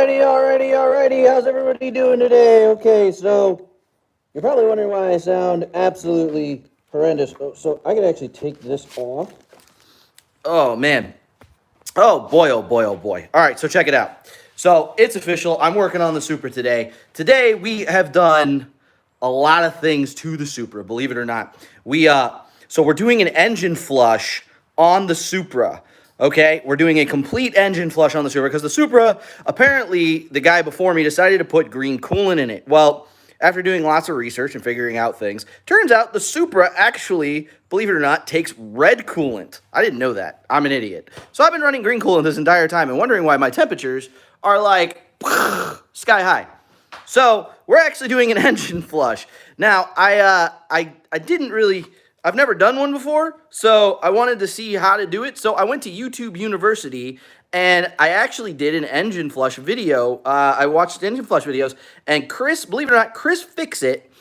Alrighty. How's everybody doing today? Okay, so you're probably wondering why I sound absolutely horrendous. So I could actually take this off. Oh, man. Oh, boy, oh, boy, oh, boy. All right, so check it out. So it's official. I'm working on the Supra today. Today, we have done a lot of things to the Supra, believe it or not. So we're doing an engine flush on the Supra. Okay, we're doing a complete engine flush on the Supra because the Supra, apparently, the guy before me decided to put green coolant in it. Well, after doing lots of research and figuring out things, turns out the Supra actually, believe it or not, takes red coolant. I didn't know that. I'm an idiot. So I've been running green coolant this entire time and wondering why my temperatures are like sky high. So we're actually doing an engine flush. Now, I didn't really... I've never done one before, so I wanted to see how to do it. So I went to YouTube University, and I actually did an engine flush video. I watched engine flush videos, and Chris, believe it or not, Chris Fix-It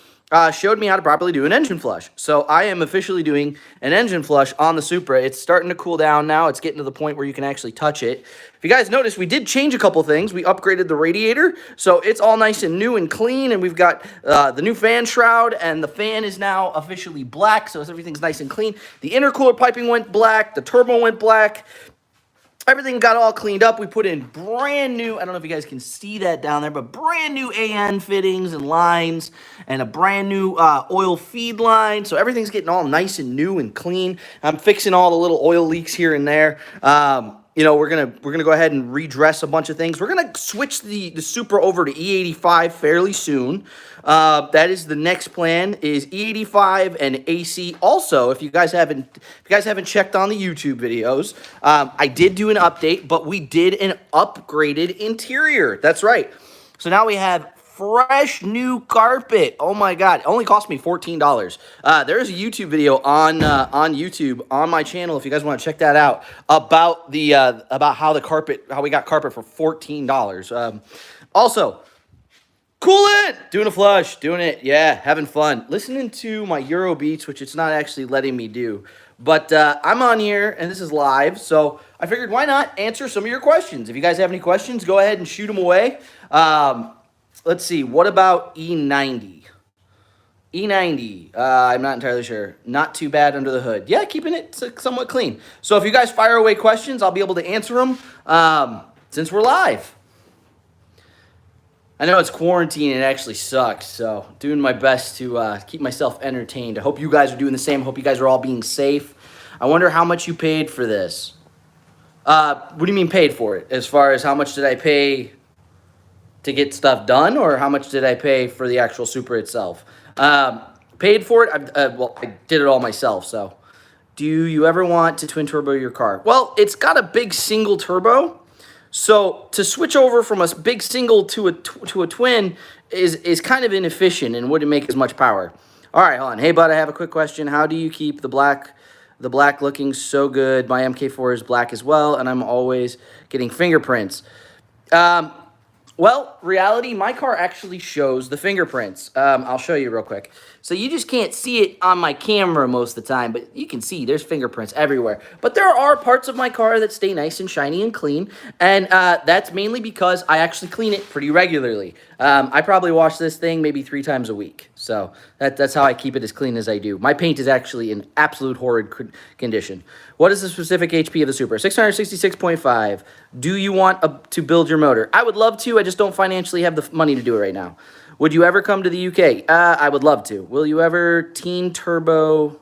showed me how to properly do an engine flush. So I am officially doing an engine flush on the Supra. It's starting to cool down now. It's getting to the point where you can actually touch it. If you guys notice, we did change a couple things. We upgraded the radiator, so it's all nice and new and clean, and we've got the new fan shroud, and the fan is now officially black, so everything's nice and clean. The intercooler piping went black. The turbo went black. Everything got all cleaned up. We put in brand new, I don't know if you guys can see that down there, but brand new AN fittings and lines and a brand new oil feed line. So everything's getting all nice and new and clean. I'm fixing all the little oil leaks here and there. We're gonna go ahead and redress a bunch of things. We're gonna switch the Supra over to E85 fairly soon. That is the next plan, is E85 and AC. Also, if you guys haven't checked on the YouTube videos, I did do an update, but we did an upgraded interior. That's right. So now we have fresh new carpet. Oh my God, it only cost me $14. There's a YouTube video on YouTube on my channel if you guys want to check that out about how we got carpet for $14. Also, coolant, doing a flush, doing it, yeah, having fun. Listening to my Euro beats, which it's not actually letting me do. But I'm on here, and this is live, so I figured why not answer some of your questions. If you guys have any questions, go ahead and shoot them away. Let's see, what about E90? E90, I'm not entirely sure. Not too bad under the hood. Yeah, keeping it somewhat clean. So if you guys fire away questions, I'll be able to answer them since we're live. I know it's quarantine and it actually sucks, so doing my best to keep myself entertained. I hope you guys are doing the same. I hope you guys are all being safe. I wonder how much you paid for this. What do you mean paid for it? As far as how much did I pay to get stuff done, or how much did I pay for the actual Supra itself? Paid for it? I did it all myself, so. Do you ever want to twin turbo your car? Well, it's got a big single turbo. So to switch over from a big single to a twin is kind of inefficient and wouldn't make as much power. All right, hold on. Hey, bud, I have a quick question. How do you keep the black looking so good? My MK4 is black as well, and I'm always getting fingerprints. Well, reality, my car actually shows the fingerprints. I'll show you real quick. So you just can't see it on my camera most of the time, but you can see there's fingerprints everywhere. But there are parts of my car that stay nice and shiny and clean, and that's mainly because I actually clean it pretty regularly. I probably wash this thing maybe 3 times a week. So that's how I keep it as clean as I do. My paint is actually in absolute horrid condition. What is the specific HP of the Supra? 666.5. Do you want to build your motor? I would love to. I just don't financially have the money to do it right now. Would you ever come to the UK? I would love to. Will you ever teen turbo?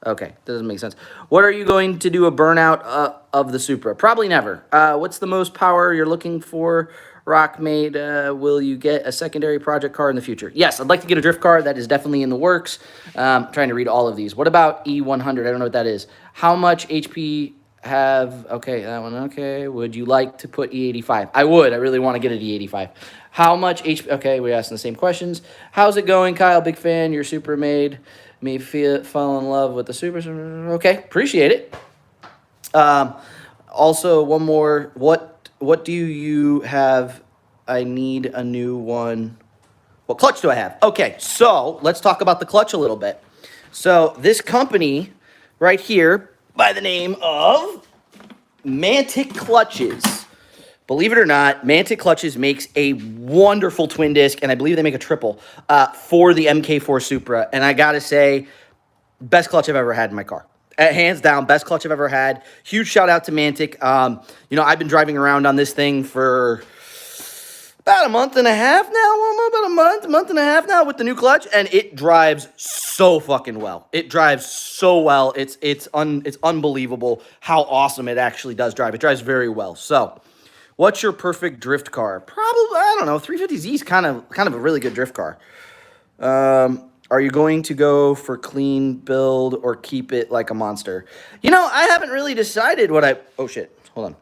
Okay, that doesn't make sense. What are you going to do a burnout of the Supra? Probably never. What's the most power you're looking for? Rockmade, will you get a secondary project car in the future? Yes, I'd like to get a drift car. That is definitely in the works. I'm trying to read all of these. What about E100? I don't know what that is. How much HP have... Okay, that one. Okay. Would you like to put E85? I would. I really want to get an E85. How much HP... Okay, we're asking the same questions. How's it going, Kyle? Big fan. Your Supra made me fall in love with the Supra. Okay, appreciate it. Also, one more. What do you have? I need a new one. What clutch do I have? Okay, so let's talk about the clutch a little bit. So this company right here by the name of Mantic Clutches. believe it or not, Mantic Clutches makes a wonderful twin disc, and I believe they make a triple for the MK4 Supra. And I gotta say, best clutch I've ever had in my car. Hands down, best clutch I've ever had. Huge shout out to Mantic. You know, I've been driving around on this thing for about a month and a half now, about a month and a half now with the new clutch, and it drives so fucking well. It drives so well. It's unbelievable how awesome it actually does drive. It drives very well. So, what's your perfect drift car? Probably, I don't know. 350Z is kind of a really good drift car. Are you going to go for clean build or keep it like a monster? You know, I haven't really decided what I... Oh, shit. Hold on.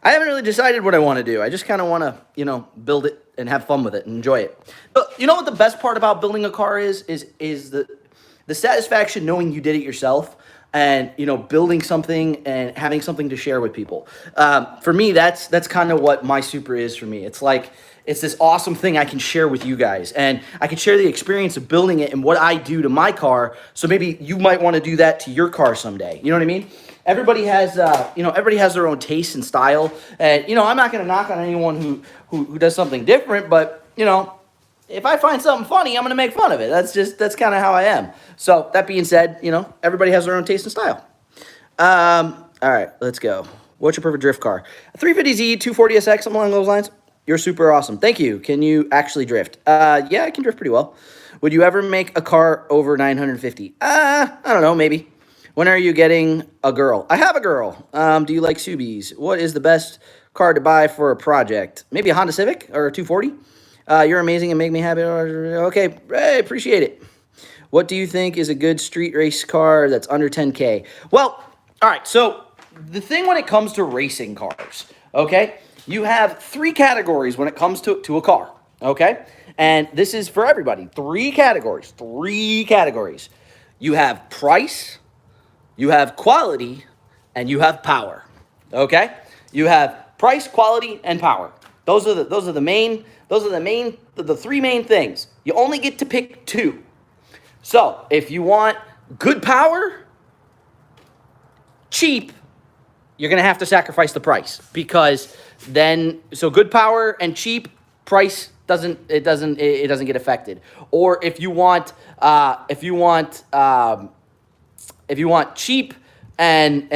I haven't really decided what I want to do. I just kind of want to, you know, build it and have fun with it and enjoy it. But you know what the best part about building a car is the satisfaction knowing you did it yourself and, you know, building something and having something to share with people. For me, that's kind of what my Supra is for me. It's like, it's this awesome thing I can share with you guys. And I can share the experience of building it and what I do to my car. So maybe you might want to do that to your car someday. You know what I mean? Everybody has, you know, everybody has their own taste and style. And, you know, I'm not going to knock on anyone who does something different. But, you know, if I find something funny, I'm going to make fun of it. That's kind of how I am. So that being said, you know, everybody has their own taste and style. All right, let's go. What's your perfect drift car? A 350Z, 240SX, something along those lines. You're super awesome. Thank you. Can you actually drift? Yeah, I can drift pretty well. Would you ever make a car over 950? I don't know, maybe. When are you getting a girl? I have a girl. Do you like Subies? What is the best car to buy for a project? Maybe a Honda Civic or a 240? You're amazing and make me happy. Okay, hey, appreciate it. What do you think is a good street race car that's under 10K? Well, all right, so the thing when it comes to racing cars, okay, you have three categories when it comes to a car, okay? And this is for everybody. Three categories. You have price, you have quality, and you have power. Okay? You have price, quality, and power. Those are the three main things. You only get to pick two. So, if you want good power, cheap, you're going to have to sacrifice the price because then good power and cheap, price doesn't get affected. Or if you want cheap and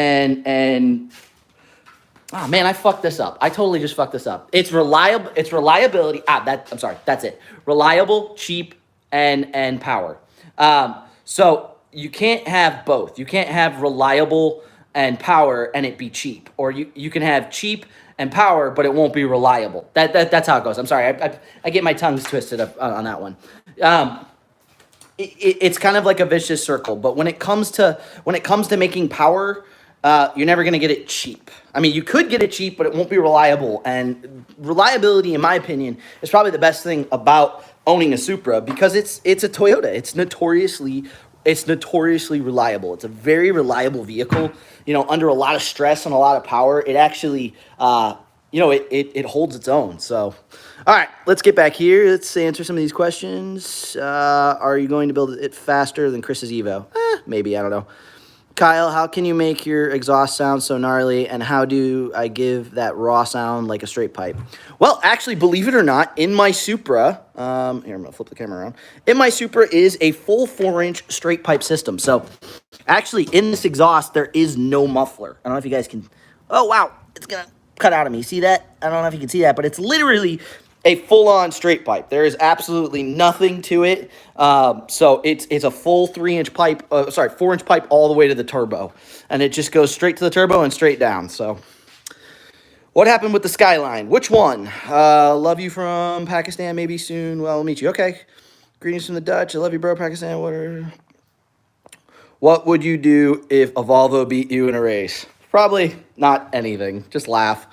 oh man, I fucked this up. I totally just fucked this up. It's reliability. That's it. Reliable, cheap, and power. So you can't have both. You can't have reliable and power and it be cheap. Or you can have cheap and power, but it won't be reliable. That's how it goes. I'm sorry. I get my tongues twisted up on that one. It's kind of like a vicious circle, but when it comes to making power, you're never going to get it cheap. I mean, you could get it cheap, but it won't be reliable. And reliability, in my opinion, is probably the best thing about owning a Supra because it's a Toyota. It's notoriously reliable. It's a very reliable vehicle. You know, under a lot of stress and a lot of power, it actually, it holds its own. So, all right, let's get back here. Let's answer some of these questions. Are you going to build it faster than Chris's Evo? Maybe, I don't know. Kyle, how can you make your exhaust sound so gnarly, and how do I give that raw sound like a straight pipe? Well, actually, believe it or not, in my Supra, here, I'm going to flip the camera around. In my Supra is a full 4-inch straight pipe system. So, actually, in this exhaust, there is no muffler. I don't know if you guys can... Oh, wow, it's going to cut out of me. See that? I don't know if you can see that, but it's literally a full-on straight pipe. There is absolutely nothing to it. So it's a full 4-inch pipe all the way to the turbo. And it just goes straight to the turbo and straight down. So what happened with the Skyline? Which one? Love you from Pakistan, maybe soon. Well, I'll meet you. Okay. Greetings from the Dutch. I love you, bro, Pakistan. What would you do if a Volvo beat you in a race? Probably not anything. Just laugh.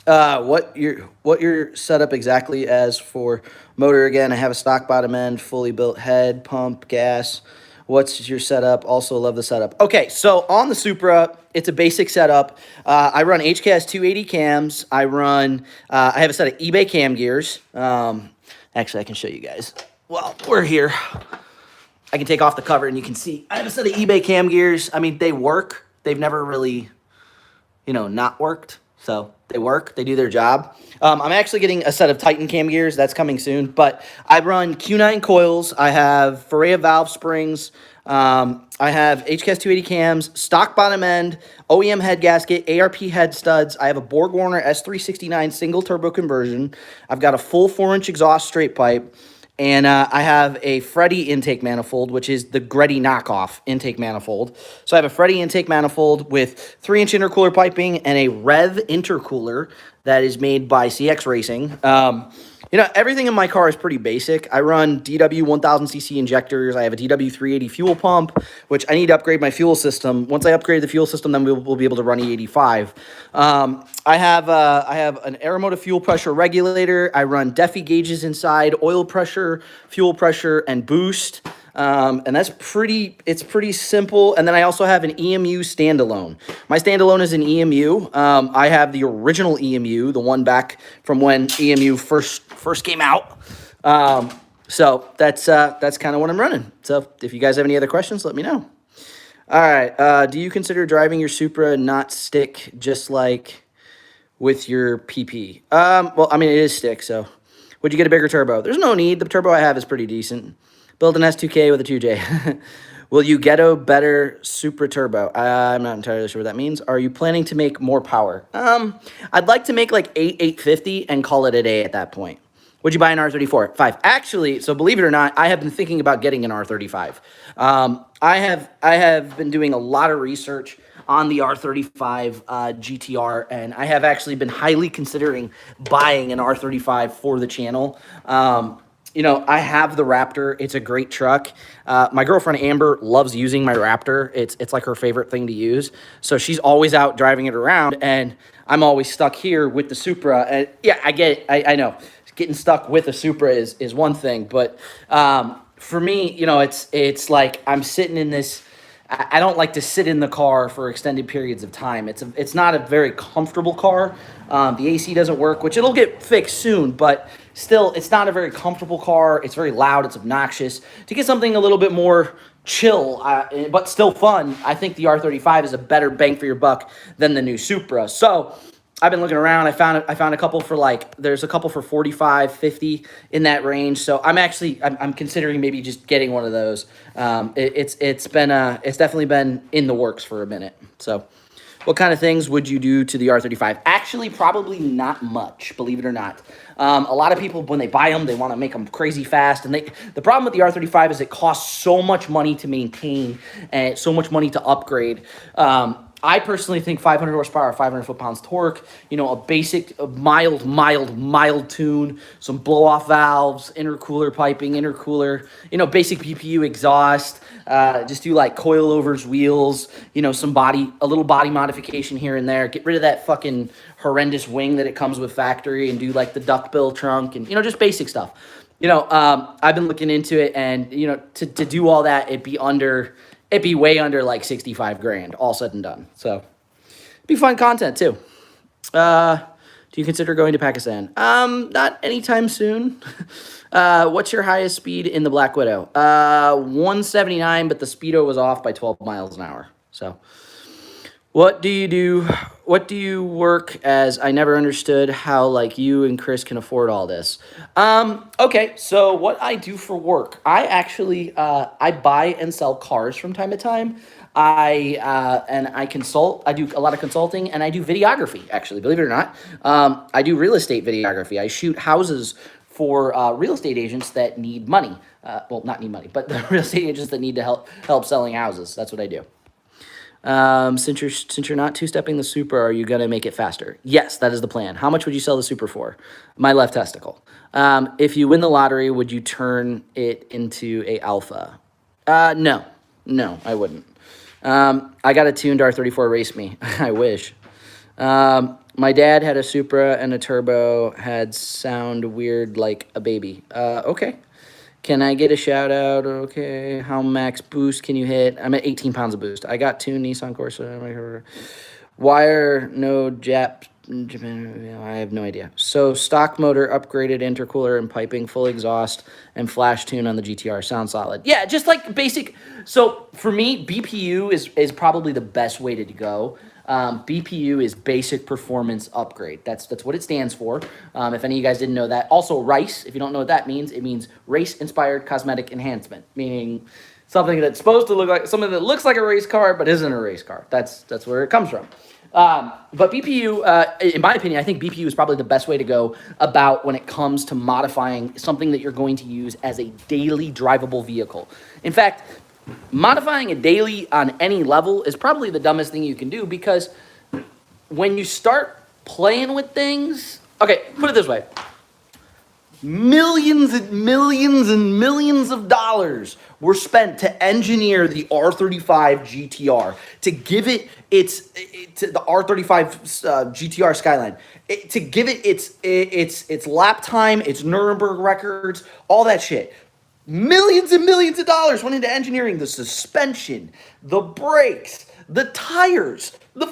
What your setup exactly as for motor? Again, I have a stock bottom end, fully built head, pump, gas. What's your setup? Also love the setup. Okay, so on the Supra, it's a basic setup. I run HKS 280 cams. I have a set of eBay cam gears. Actually, I can show you guys. Well, we're here. I can take off the cover and you can see I have a set of eBay cam gears. I mean, they work. They've never really, not worked. So they work, they do their job. I'm actually getting a set of Titan cam gears that's coming soon, but I run Q9 coils. I have Ferrea valve springs. I have HCAS 280 cams, stock bottom end, OEM head gasket, ARP head studs. I have a Borg Warner S369 single turbo conversion. I've got a full 4-inch exhaust straight pipe. And I have a Freddy intake manifold, which is the Greddy knockoff intake manifold. So I have a Freddy intake manifold with 3-inch intercooler piping and a Rev intercooler that is made by CX Racing. Everything in my car is pretty basic. I run DW 1000cc injectors. I have a DW 380 fuel pump, which I need to upgrade my fuel system. Once I upgrade the fuel system, then we'll be able to run E85. I have an Aeromotive fuel pressure regulator. I run Defi gauges inside, oil pressure, fuel pressure, and boost. And it's pretty simple. And then I also have an EMU standalone. My standalone is an EMU. I have the original EMU, the one back from when EMU first came out. So that's kind of what I'm running. So if you guys have any other questions, let me know. All right. Do you consider driving your Supra not stick just like with your PP? Well, I mean, it is stick, so would you get a bigger turbo? There's no need. The turbo I have is pretty decent. Build an S2K with a 2J. Will you get a better Supra turbo? I'm not entirely sure what that means. Are you planning to make more power? I'd like to make like 850 and call it a day at that point. Would you buy an R34? 5. Actually, so believe it or not, I have been thinking about getting an R35. I have been doing a lot of research on the R35 GTR, and I have actually been highly considering buying an R35 for the channel. I have the Raptor. It's a great truck. My girlfriend Amber loves using my Raptor. It's like her favorite thing to use. So she's always out driving it around, and I'm always stuck here with the Supra. And yeah, I get it. I know getting stuck with a Supra is one thing, but for me, it's like I'm sitting in this. I don't like to sit in the car for extended periods of time. It's not a very comfortable car. The AC doesn't work, which it'll get fixed soon, but still, it's not a very comfortable car. It's very loud. It's obnoxious. To get something a little bit more chill, but still fun, I think the R35 is a better bang for your buck than the new Supra. So I've been looking around. I found a couple for there's a couple for 45, 50 in that range. So I'm considering maybe just getting one of those. It's definitely been in the works for a minute. So what kind of things would you do to the R35? Actually, probably not much, believe it or not. A lot of people, when they buy them, they want to make them crazy fast. And the problem with the R35 is it costs so much money to maintain and so much money to upgrade. I personally think 500 horsepower, 500 foot-pounds torque, a basic, mild tune, some blow-off valves, intercooler piping, basic PPU exhaust, just do like coilovers, wheels, a little body modification here and there. Get rid of that fucking horrendous wing that it comes with factory and do like the duckbill trunk and, just basic stuff. I've been looking into it and, to do all that, it'd be way under like 65 grand, all said and done. So it'd be fun content too. Do you consider going to Pakistan? Not anytime soon. What's your highest speed in the Black Widow? 179, but the speedo was off by 12 miles an hour. So what do you do? What do you work as? I never understood how you and Chris can afford all this. Okay, so what I do for work, I actually I buy and sell cars from time to time. I consult. I do a lot of consulting, and I do videography. Actually, believe it or not, I do real estate videography. I shoot houses for real estate agents that need money. Well, not need money, but the real estate agents that need to help selling houses. That's what I do. Since you're not two-stepping the Supra, are you gonna make it faster? Yes, that is the plan. How much would you sell the Supra for? My left testicle. If you win the lottery, would you turn it into a Alpha? No, I wouldn't. I got a tuned R34 race me. I wish. My dad had a Supra and a turbo had sound weird like a baby. Okay. Can I get a shout out? Okay. How max boost can you hit? I'm at 18 pounds of boost. I got two Nissan Corsa. Wire, no Japan. I have no idea. So stock motor, upgraded intercooler and piping, full exhaust, and flash tune on the GTR. Sounds solid. Yeah, just like basic. So for me, BPU is probably the best way to go. BPU is Basic Performance Upgrade. That's what it stands for. If any of you guys didn't know that. Also, RICE, if you don't know what that means, it means Race-Inspired Cosmetic Enhancement, meaning something that's supposed to look like something that looks like a race car but isn't a race car. That's where it comes from. But BPU, in my opinion, I think BPU is probably the best way to go about when it comes to modifying something that you're going to use as a daily drivable vehicle. In fact, modifying a daily on any level is probably the dumbest thing you can do, because when you start playing with things, okay, put it this way. Millions and millions and millions of dollars were spent to engineer the R35 GTR, to give it the R35 GTR Skyline, to give it its lap time, its Nuremberg records, all that shit. Millions and millions of dollars went into engineering the suspension, the brakes, the tires, the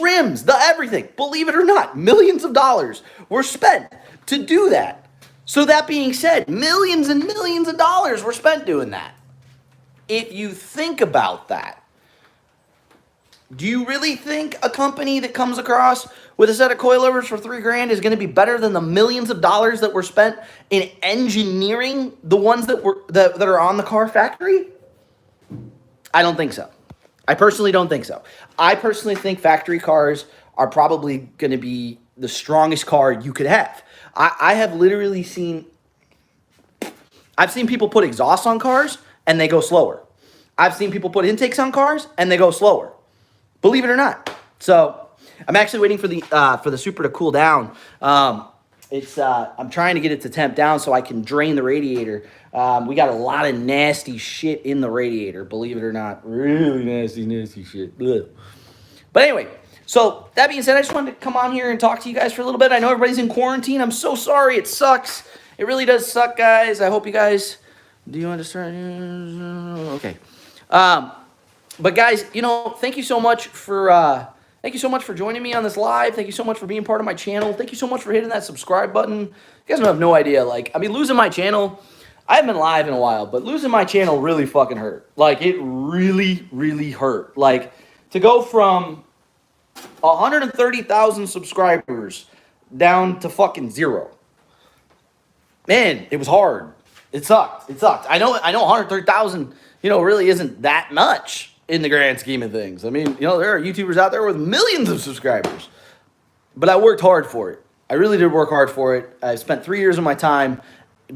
rims, the everything. Believe it or not, millions of dollars were spent to do that. So that being said, millions and millions of dollars were spent doing that. If you think about that, do you really think a company that comes across with a set of coilovers for $3,000 is going to be better than the millions of dollars that were spent in engineering the ones that are on the car factory? I don't think so. I personally don't think so. I personally think factory cars are probably going to be the strongest car you could have. I have literally seen people put exhaust on cars and they go slower. I've seen people put intakes on cars and they go slower. Believe it or not. So I'm actually waiting for the Supra to cool down. I'm trying to get it to temp down so I can drain the radiator. We got a lot of nasty shit in the radiator, believe it or not. Really nasty shit. Ugh. But anyway, so that being said, I just wanted to come on here and talk to you guys for a little bit. I know everybody's in quarantine. I'm so sorry. It sucks. It really does suck, guys. I hope you guys... Do you understand? Okay. But guys, thank you so much for joining me on this live. Thank you so much for being part of my channel. Thank you so much for hitting that subscribe button. You guys don't have no idea. Losing my channel, I haven't been live in a while, but losing my channel really fucking hurt. It really, really hurt. To go from 130,000 subscribers down to fucking 0. Man, it was hard. It sucked. I know 130,000, really isn't that much in the grand scheme of things. I mean, there are YouTubers out there with millions of subscribers. But I worked hard for it. I really did work hard for it. I spent 3 years of my time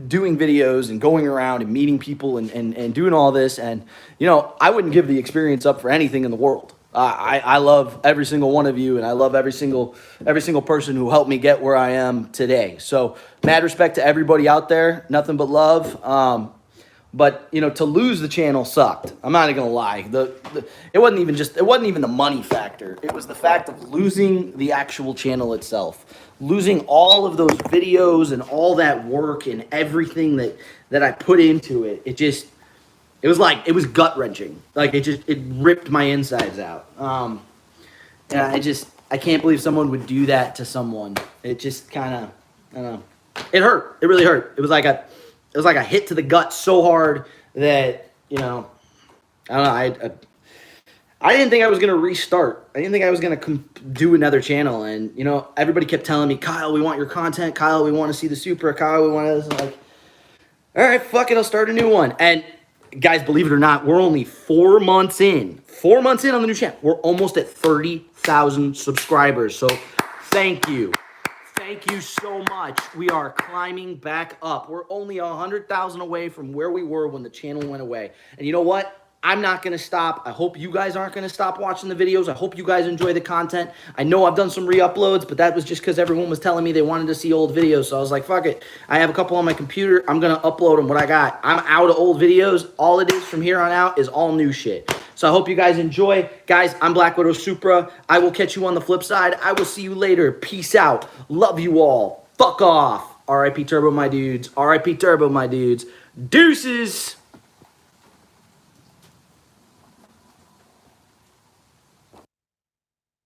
doing videos and going around and meeting people and doing all this. And, I wouldn't give the experience up for anything in the world. I love every single one of you, and I love every single person who helped me get where I am today. So mad respect to everybody out there. Nothing but love. But to lose the channel sucked. I'm not even gonna lie. It wasn't even the money factor. It was the fact of losing the actual channel itself, losing all of those videos and all that work and everything that I put into it. It was gut wrenching. It ripped my insides out. And I can't believe someone would do that to someone. It just kind of, I don't know. It hurt. It really hurt. It was like a hit to the gut so hard that, I don't know. I didn't think I was going to restart. I didn't think I was going to do another channel. And, everybody kept telling me, Kyle, we want your content. Kyle, we want to see the Supra. Kyle, we want to, all right, fuck it. I'll start a new one. And guys, believe it or not, we're only 4 months in. 4 months in on the new channel. We're almost at 30,000 subscribers. So thank you. Thank you so much. We are climbing back up. We're only 100,000 away from where we were when the channel went away. And you know what? I'm not going to stop. I hope you guys aren't going to stop watching the videos. I hope you guys enjoy the content. I know I've done some re-uploads, but that was just because everyone was telling me they wanted to see old videos. So I was like, fuck it. I have a couple on my computer. I'm going to upload them, what I got. I'm out of old videos. All it is from here on out is all new shit. So I hope you guys enjoy. Guys, I'm Black Widow Supra. I will catch you on the flip side. I will see you later. Peace out. Love you all. Fuck off. R.I.P. Turbo, my dudes. R.I.P. Turbo, my dudes. Deuces.